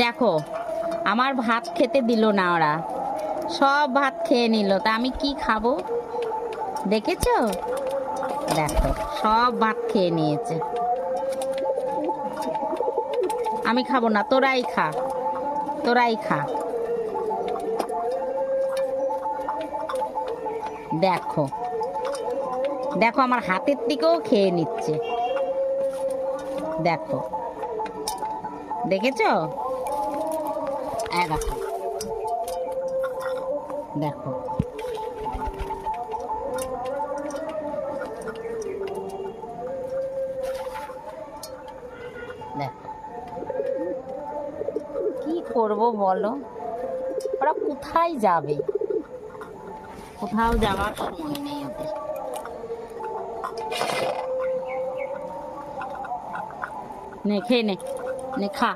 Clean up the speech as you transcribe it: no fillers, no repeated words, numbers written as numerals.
দেখো, আমার ভাত খেতে দিল না ওরা, সব ভাত খেয়ে নিল, তা আমি কি খাবো? দেখেছো? দেখো, সব ভাত খেয়ে নিয়েছে। আমি খাবো না, তোরাই খা, তোরাই খা। দেখো দেখো, আমার হাতের দিকেও খেয়ে নিচ্ছে। দেখো, দেখেছো? দেখো, দেখো, দেখো, কি করবো বলো? ওরা কোথায় যাবে? কোথাও যাওয়ার সময় নেই ওদের। নে খেয়ে নে, নে খা।